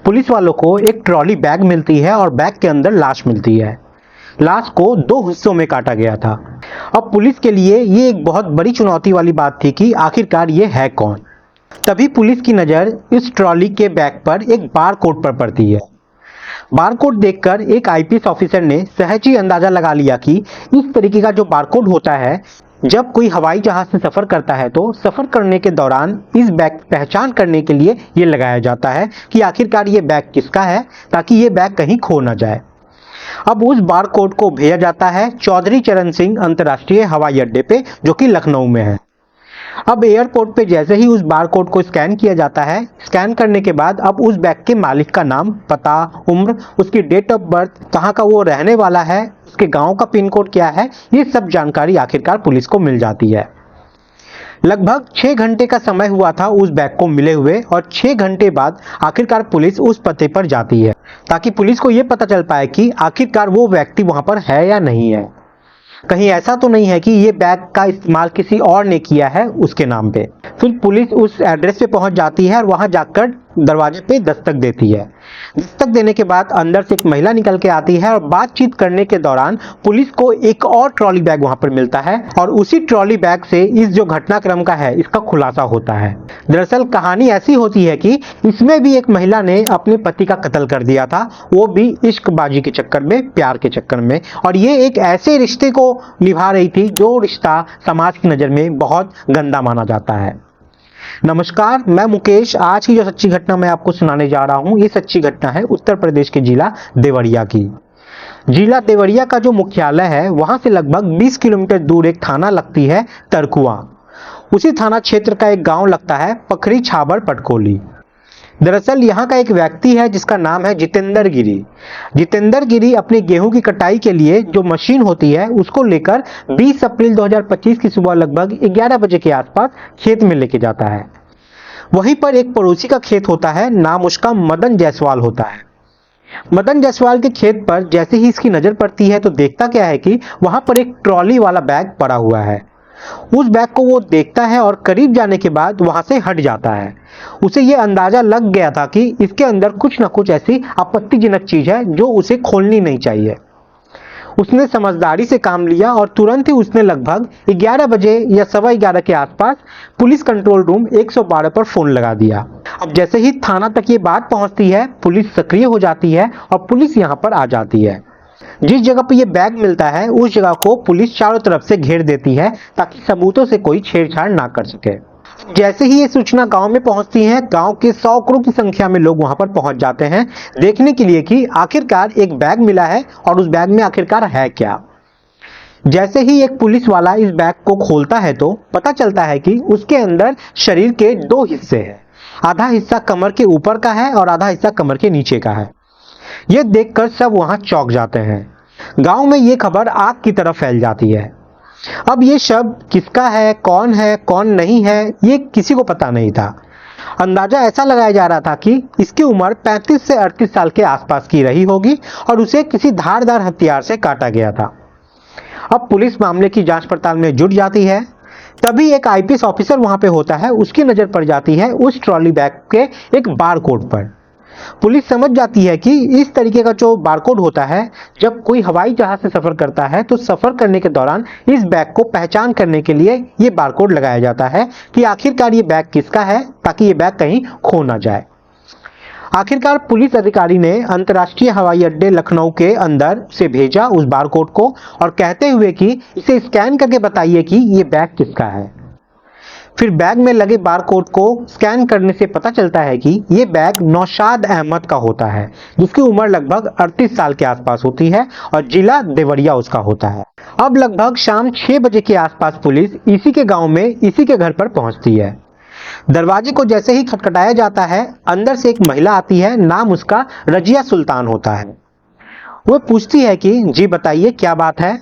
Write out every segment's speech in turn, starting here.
Police वालों को एक ट्रॉली बैग मिलती है और बैग के अंदर लाश मिलती है। लाश को दो हिस्सों में काटा गया था। अब पुलिस के लिए ये एक बहुत बड़ी चुनौती वाली बात थी कि आखिरकार ये है कौन। तभी पुलिस की नज़र इस ट्रॉली के बैग पर एक बार कोड पर पड़ती है। बारकोड देखकर एक आईपीएस ऑफिसर ने सहज ही अंदाजा लगा लिया कि इस तरीके का जो बारकोड होता है, जब कोई हवाई जहाज से सफर करता है तो सफर करने के दौरान इस बैग की पहचान करने के लिए ये लगाया जाता है कि आखिरकार ये बैग किसका है, ताकि ये बैग कहीं खो ना जाए। अब उस बारकोड को भेजा जाता है चौधरी चरण सिंह अंतर्राष्ट्रीय हवाई अड्डे पे, जो कि लखनऊ में है। अब एयरपोर्ट पे जैसे ही उस बारकोड को स्कैन किया जाता है, स्कैन करने के बाद अब उस बैग के मालिक का नाम, पता, उम्र, उसकी डेट ऑफ बर्थ, कहाँ का वो रहने वाला है, उसके गांव का पिन कोड क्या है, ये सब जानकारी आखिरकार पुलिस को मिल जाती है। लगभग 6 घंटे का समय हुआ था उस बैग को मिले हुए, और 6 घंटे बाद आखिरकार पुलिस उस पते पर जाती है, ताकि पुलिस को ये पता चल पाए कि आखिरकार वो व्यक्ति वहां पर है या नहीं है। कहीं ऐसा तो नहीं है कि ये बैग का इस्तेमाल किसी और ने किया है उसके नाम पे। फिर पुलिस उस एड्रेस पे पहुंच जाती है और वहां जाकर दरवाजे पे दस्तक देती है। दस्तक देने के बाद अंदर से एक महिला निकल के आती है और बातचीत करने के दौरान पुलिस को एक और ट्रॉली बैग वहां पर मिलता है, और उसी ट्रॉली बैग से इस जो घटनाक्रम का है इसका खुलासा होता है। दरअसल कहानी ऐसी होती है कि इसमें भी एक महिला ने अपने पति का कत्ल कर दिया था, वो भी इश्कबाजी के चक्कर में, प्यार के चक्कर में, और ये एक ऐसे रिश्ते को निभा रही थी जो रिश्ता समाज की नज़र में बहुत गंदा माना जाता है। नमस्कार, मैं मुकेश। आज की जो सच्ची घटना मैं आपको सुनाने जा रहा हूं, ये सच्ची घटना है उत्तर प्रदेश के जिला देवरिया की। जिला देवरिया का जो मुख्यालय है, वहां से लगभग 20 किलोमीटर दूर एक थाना लगती है तरकुआ। उसी थाना क्षेत्र का एक गांव लगता है पखरी छाबर पटकोली। दरअसल यहाँ का एक व्यक्ति है जिसका नाम है जितेंद्र गिरी। जितेंद्र गिरी अपनी गेहूं की कटाई के लिए जो मशीन होती है उसको लेकर 20 अप्रैल 2025 की सुबह लगभग 11 बजे के आसपास खेत में लेके जाता है। वहीं पर एक पड़ोसी का खेत होता है, नाम उसका मदन जायसवाल होता है। मदन जायसवाल के खेत पर जैसे ही इसकी नजर पड़ती है तो देखता क्या है कि वहां पर एक ट्रॉली वाला बैग पड़ा हुआ है। उस बैग को वो देखता है और करीब जाने के बाद वहां से हट जाता है। उसे ये अंदाजा लग गया था कि इसके अंदर कुछ ना कुछ ऐसी आपत्तिजनक चीज है जो उसे खोलनी नहीं चाहिए। उसने समझदारी से काम लिया और तुरंत ही उसने लगभग 11 बजे या 11:15 के आसपास पुलिस कंट्रोल रूम 112 पर फोन लगा दिया। अब जैसे ही थाना तक ये बात पहुंचती है, पुलिस सक्रिय हो जाती है और पुलिस यहाँ पर आ जाती है। जिस जगह पर यह बैग मिलता है उस जगह को पुलिस चारों तरफ से घेर देती है ताकि सबूतों से कोई छेड़छाड़ ना कर सके। जैसे ही ये सूचना गांव में पहुंचती है, गांव के सैकड़ों की संख्या में लोग वहां पर पहुंच जाते हैं देखने के लिए कि आखिरकार एक बैग मिला है और उस बैग में आखिरकार है क्या। जैसे ही एक पुलिस वाला इस बैग को खोलता है तो पता चलता है कि उसके अंदर शरीर के 2 हिस्से हैं। आधा हिस्सा कमर के ऊपर का है और आधा हिस्सा कमर के नीचे का है। यह देखकर सब वहां चौंक जाते हैं। गांव में यह खबर आग की तरह फैल जाती है। अब ये शव किसका है, कौन नहीं है, ये किसी को पता नहीं था। अंदाजा ऐसा लगाया जा रहा था कि इसकी उम्र 35 से 38 साल के आसपास की रही होगी और उसे किसी धारदार हथियार से काटा गया था। अब पुलिस मामले की जांच पड़ताल में जुट जाती है। तभी एक आईपीएस ऑफिसर वहां पे होता है, उसकी नजर पड़ जाती है उस ट्रॉली बैग के एक बारकोड पर। पुलिस समझ जाती है कि इस तरीके का जो बारकोड होता है, जब कोई हवाई जहाज से सफर करता है तो सफर करने के दौरान इस बैग को पहचान करने के लिए ये बारकोड लगाया जाता है कि आखिरकार ये बैग किसका है, ताकि ये बैग कहीं खो ना जाए। आखिरकार पुलिस अधिकारी ने अंतर्राष्ट्रीय हवाई अड्डे लखनऊ के अंदर से भेजा उस बारकोड को और कहते हुए कि इसे स्कैन करके बताइए कि ये बैग किसका है। फिर बैग में लगे बारकोड को स्कैन करने से पता चलता है कि ये बैग नौशाद अहमद का होता है, जिसकी उम्र लगभग 38 साल के आसपास होती है और जिला देवरिया उसका होता है। अब लगभग शाम 6 बजे के आसपास पुलिस इसी के गांव में इसी के घर पर पहुंचती है। दरवाजे को जैसे ही खटखटाया जाता है, अंदर से एक महिला आती है, नाम उसका रजिया सुल्तान होता है। वो पूछती है कि जी बताइए क्या बात है।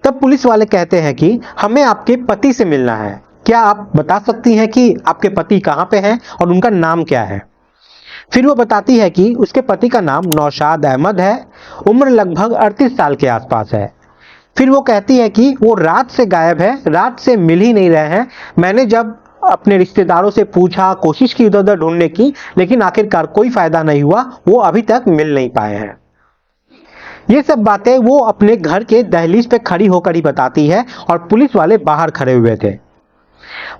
तब पुलिस वाले कहते हैं कि हमें आपके पति से मिलना है, क्या आप बता सकती हैं कि आपके पति कहाँ पे हैं और उनका नाम क्या है। फिर वो बताती है कि उसके पति का नाम नौशाद अहमद है, उम्र लगभग 38 साल के आसपास है। फिर वो कहती है कि वो रात से गायब है, रात से मिल ही नहीं रहे हैं। मैंने जब अपने रिश्तेदारों से पूछा, कोशिश की इधर उधर ढूंढने की, लेकिन आखिरकार कोई फायदा नहीं हुआ। वो अभी तक मिल नहीं पाए हैं। ये सब बातें वो अपने घर के दहलीज पे खड़ी होकर ही बताती है और पुलिस वाले बाहर खड़े हुए थे।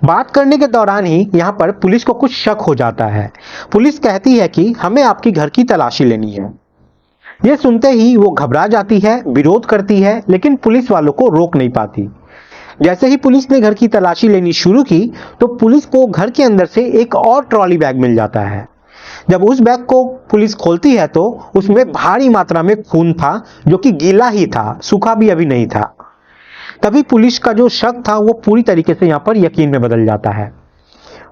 बात करने के दौरान ही यहाँ पर पुलिस को कुछ शक हो जाता है। पुलिस कहती है कि हमें आपकी घर की तलाशी लेनी है। ये सुनते ही वो घबरा जाती है, विरोध करती है, लेकिन पुलिस वालों को रोक नहीं पाती। जैसे ही पुलिस ने घर की तलाशी लेनी शुरू की तो पुलिस को घर के अंदर से एक और ट्रॉली बैग मिल जाता है। जब उस बैग को पुलिस खोलती है तो उसमें भारी मात्रा में खून था, जो कि गीला ही था, सूखा भी अभी नहीं था। तभी पुलिस का जो शक था वो पूरी तरीके से यहाँ पर यकीन में बदल जाता है।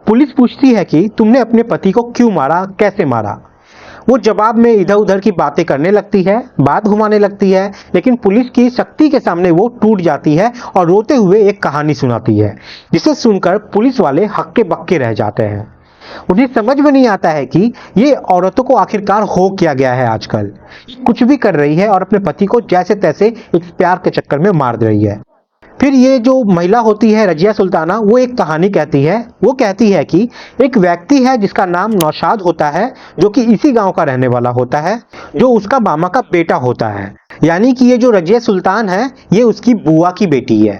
पुलिस पूछती है कि तुमने अपने पति को क्यों मारा, कैसे मारा। वो जवाब में इधर उधर की बातें करने लगती है, बात घुमाने लगती है, लेकिन पुलिस की सख्ती के सामने वो टूट जाती है और रोते हुए एक कहानी सुनाती है, जिसे सुनकर पुलिस वाले हक्के बक्के रह जाते हैं। उन्हें समझ में नहीं आता है कि ये औरतों को आखिरकार हो क्या गया है आजकल। कुछ भी कर रही है और अपने पति को जैसे तैसे इस प्यार के चक्कर में मार दे रही है। फिर ये जो महिला होती है रजिया सुल्ताना, वो एक कहानी कहती है। वो कहती है कि एक व्यक्ति है जिसका नाम नौशाद होता है, जो कि इसी गांव का रहने वाला होता है, जो उसका मामा का बेटा होता है। यानी कि ये जो रजिया सुल्तान है ये उसकी बुआ की बेटी है।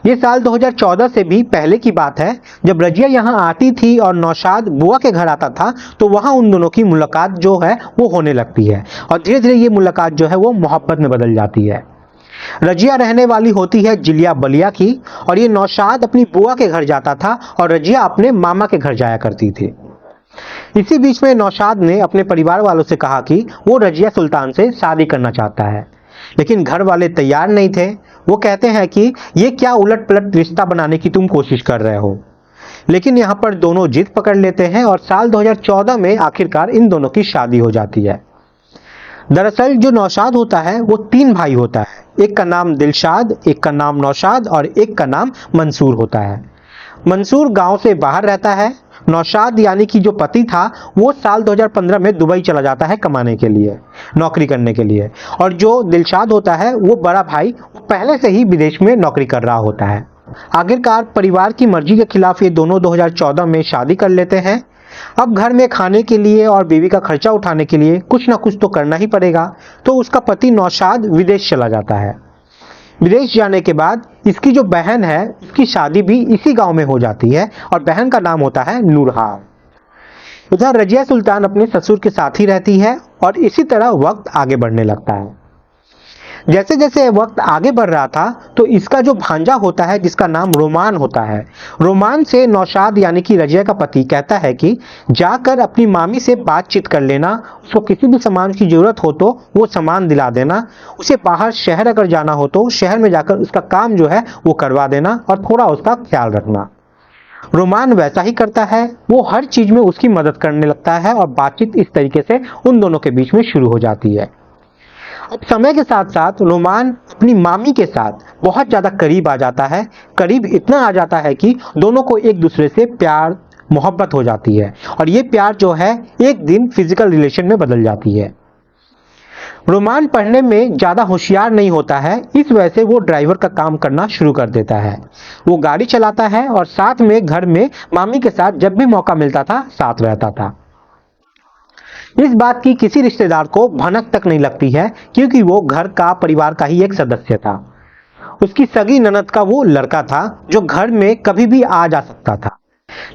ये साल 2014 से भी पहले की बात है, जब रजिया यहाँ आती थी और नौशाद बुआ के घर आता था, तो वहाँ उन दोनों की मुलाकात जो है वो होने लगती है और धीरे धीरे ये मुलाकात जो है वो मोहब्बत में बदल जाती है। रजिया रहने वाली होती है जिलिया बलिया की और ये नौशाद अपनी बुआ के घर जाता था और रजिया अपने मामा के घर जाया करती थी। इसी बीच में नौशाद ने अपने परिवार वालों से कहा कि वो रजिया सुल्तान से शादी करना चाहता है, लेकिन घर वाले तैयार नहीं थे। वो कहते हैं कि ये क्या उलट पलट रिश्ता बनाने की तुम कोशिश कर रहे हो। लेकिन यहाँ पर दोनों जिद पकड़ लेते हैं और साल 2014 में आखिरकार इन दोनों की शादी हो जाती है। दरअसल जो नौशाद होता है वो 3 भाई होता है। एक का नाम दिलशाद, एक का नाम नौशाद और एक का नाम मंसूर होता है। मंसूर गांव से बाहर रहता है। नौशाद यानी कि जो पति था वो साल 2015 में दुबई चला जाता है कमाने के लिए, नौकरी करने के लिए। और जो दिलशाद होता है वो बड़ा भाई, वो पहले से ही विदेश में नौकरी कर रहा होता है। आखिरकार परिवार की मर्जी के खिलाफ ये दोनों 2014 में शादी कर लेते हैं। अब घर में खाने के लिए और बीवी का खर्चा उठाने के लिए कुछ ना कुछ तो करना ही पड़ेगा, तो उसका पति नौशाद विदेश चला जाता है। विदेश जाने के बाद इसकी जो बहन है उसकी शादी भी इसी गांव में हो जाती है और बहन का नाम होता है नूरहार। उधर रजिया सुल्तान अपने ससुर के साथ ही रहती है और इसी तरह वक्त आगे बढ़ने लगता है। जैसे जैसे वक्त आगे बढ़ रहा था तो इसका जो भांजा होता है जिसका नाम रोमान होता है, रोमान से नौशाद यानी कि रजिया का पति कहता है कि जाकर अपनी मामी से बातचीत कर लेना, उसको किसी भी सामान की जरूरत हो तो वो सामान दिला देना, उसे बाहर शहर अगर जाना हो तो शहर में जाकर उसका काम जो है वो करवा देना और थोड़ा उसका ख्याल रखना। रोमान वैसा ही करता है, वो हर चीज में उसकी मदद करने लगता है और बातचीत इस तरीके से उन दोनों के बीच में शुरू हो जाती है। अब समय के साथ साथ रोमान अपनी मामी के साथ बहुत ज्यादा करीब आ जाता है। करीब इतना आ जाता है कि दोनों को एक दूसरे से प्यार मोहब्बत हो जाती है और ये प्यार जो है एक दिन फिजिकल रिलेशन में बदल जाती है। रोमान पढ़ने में ज्यादा होशियार नहीं होता है, इस वजह से वो ड्राइवर का काम करना शुरू कर देता है। वो गाड़ी चलाता है और साथ में घर में मामी के साथ जब भी मौका मिलता था साथ रहता था। इस बात की किसी रिश्तेदार को भनक तक नहीं लगती है, क्योंकि वो घर का परिवार का ही एक सदस्य था। उसकी सगी ननद का वो लड़का था जो घर में कभी भी आ जा सकता था।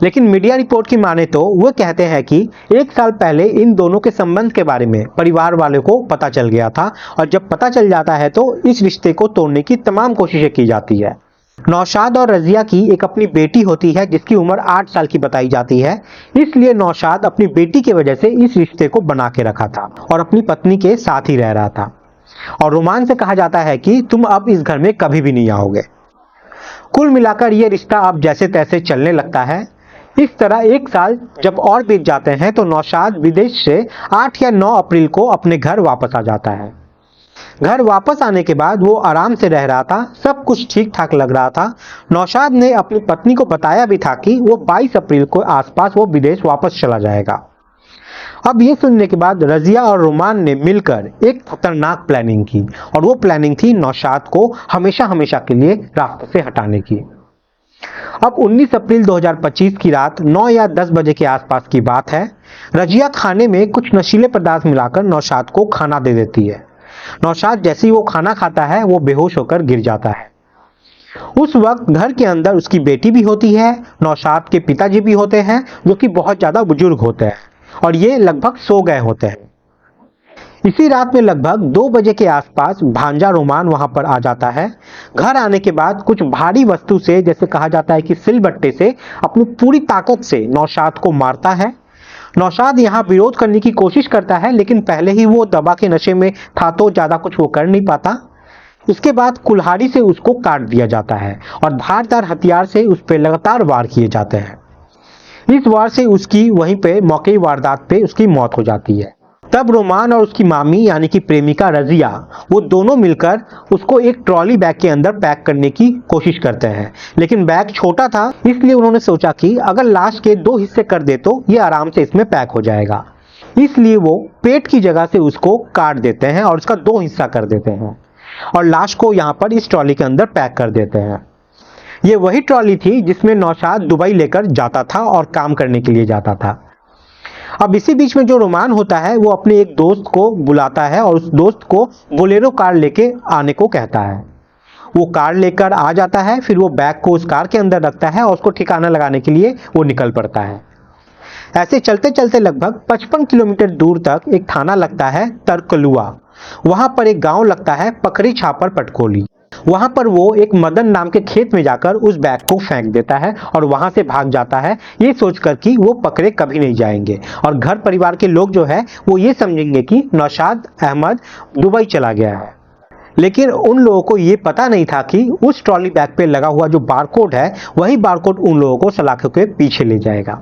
लेकिन मीडिया रिपोर्ट की माने तो वो कहते हैं कि 1 साल पहले इन दोनों के संबंध के बारे में परिवार वालों को पता चल गया था और जब पता चल जाता है तो इस रिश्ते को तोड़ने की तमाम कोशिशें की जाती है। नौशाद और रजिया की एक अपनी बेटी होती है जिसकी उम्र 8 साल की बताई जाती है, इसलिए नौशाद अपनी बेटी की वजह से इस रिश्ते को बना के रखा था और अपनी पत्नी के साथ ही रह रहा था। और रोमान से कहा जाता है कि तुम अब इस घर में कभी भी नहीं आओगे। कुल मिलाकर ये रिश्ता अब जैसे तैसे चलने लगता है। इस तरह 1 साल जब और बीत जाते हैं तो नौशाद विदेश से 8 या 9 अप्रैल को अपने घर वापस आ जाता है। घर वापस आने के बाद वो आराम से रह रहा था, सब कुछ ठीक ठाक लग रहा था। नौशाद ने अपनी पत्नी को बताया भी था कि वो 22 अप्रैल को आसपास वो विदेश वापस चला जाएगा। अब ये सुनने के बाद रजिया और रोमान ने मिलकर एक खतरनाक प्लानिंग की और वो प्लानिंग थी नौशाद को हमेशा हमेशा के लिए रास्ते से हटाने की। अब 19 अप्रैल 2025 की रात 9 या 10 बजे के आसपास की बात है। रजिया खाने में कुछ नशीले पदार्थ मिलाकर नौशाद को खाना दे देती है। नौशाद जैसे ही वो खाना खाता है वो बेहोश होकर गिर जाता है। उस वक्त घर के अंदर उसकी बेटी भी होती है, नौशाद के पिताजी भी होते हैं जो कि बहुत ज्यादा बुजुर्ग होते हैं और ये लगभग सो गए होते हैं। इसी रात में लगभग 2 बजे के आसपास भांजा रोमान वहां पर आ जाता है। घर आने के बाद कुछ भारी वस्तु से, जैसे कहा जाता है कि सिलबट्टे से, अपनी पूरी ताकत से नौशाद को मारता है। नौशाद यहाँ विरोध करने की कोशिश करता है, लेकिन पहले ही वो दवा के नशे में था तो ज्यादा कुछ वो कर नहीं पाता। इसके बाद कुल्हाड़ी से उसको काट दिया जाता है और धारदार हथियार से उस पर लगातार वार किए जाते हैं। इस वार से उसकी वहीं पे मौके वारदात पे उसकी मौत हो जाती है। तब रोमान और उसकी मामी यानी कि प्रेमिका रजिया, वो दोनों मिलकर उसको एक ट्रॉली बैग के अंदर पैक करने की कोशिश करते हैं, लेकिन बैग छोटा था इसलिए उन्होंने सोचा कि अगर लाश के 2 हिस्से कर दे तो ये आराम से इसमें पैक हो जाएगा। इसलिए वो पेट की जगह से उसको काट देते हैं और उसका 2 हिस्सा कर देते हैं और लाश को यहाँ पर इस ट्रॉली के अंदर पैक कर देते हैं। ये वही ट्रॉली थी जिसमें नौशाद दुबई लेकर जाता था और काम करने के लिए जाता था। अब इसी बीच में जो रोमान होता है वो अपने एक दोस्त को बुलाता है और उस दोस्त को बोलेरो कार लेके आने को कहता है। वो कार लेकर आ जाता है, फिर वो बैग को उस कार के अंदर रखता है और उसको ठिकाना लगाने के लिए वो निकल पड़ता है। ऐसे चलते चलते लगभग 55 किलोमीटर दूर तक एक थाना लगता है तरकलुआ। वहां पर एक गांव लगता है पकड़ी छापर पटकोली। वहां पर वो एक मदन नाम के खेत में जाकर उस बैग को फेंक देता है और वहां से भाग जाता है, ये सोचकर कि वो पकड़े कभी नहीं जाएंगे और घर परिवार के लोग जो है वो ये समझेंगे कि नौशाद अहमद दुबई चला गया है। लेकिन उन लोगों को ये पता नहीं था कि उस ट्रॉली बैग पे लगा हुआ जो बारकोड है वही बारकोड उन लोगों को सलाखों के पीछे ले जाएगा।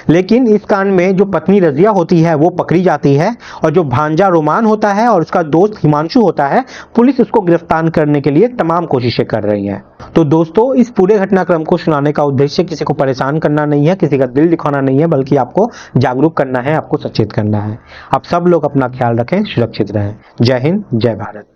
लेकिन इस कांड में जो पत्नी रजिया होती है वो पकड़ी जाती है और जो भांजा रोमान होता है और उसका दोस्त हिमांशु होता है, पुलिस उसको गिरफ्तार करने के लिए तमाम कोशिशें कर रही है। तो दोस्तों, इस पूरे घटनाक्रम को सुनाने का उद्देश्य किसी को परेशान करना नहीं है, किसी का दिल दिखाना नहीं है, बल्कि आपको जागरूक करना है, आपको सचेत करना है। आप सब लोग अपना ख्याल रखें, सुरक्षित रहें। जय हिंद, जय भारत।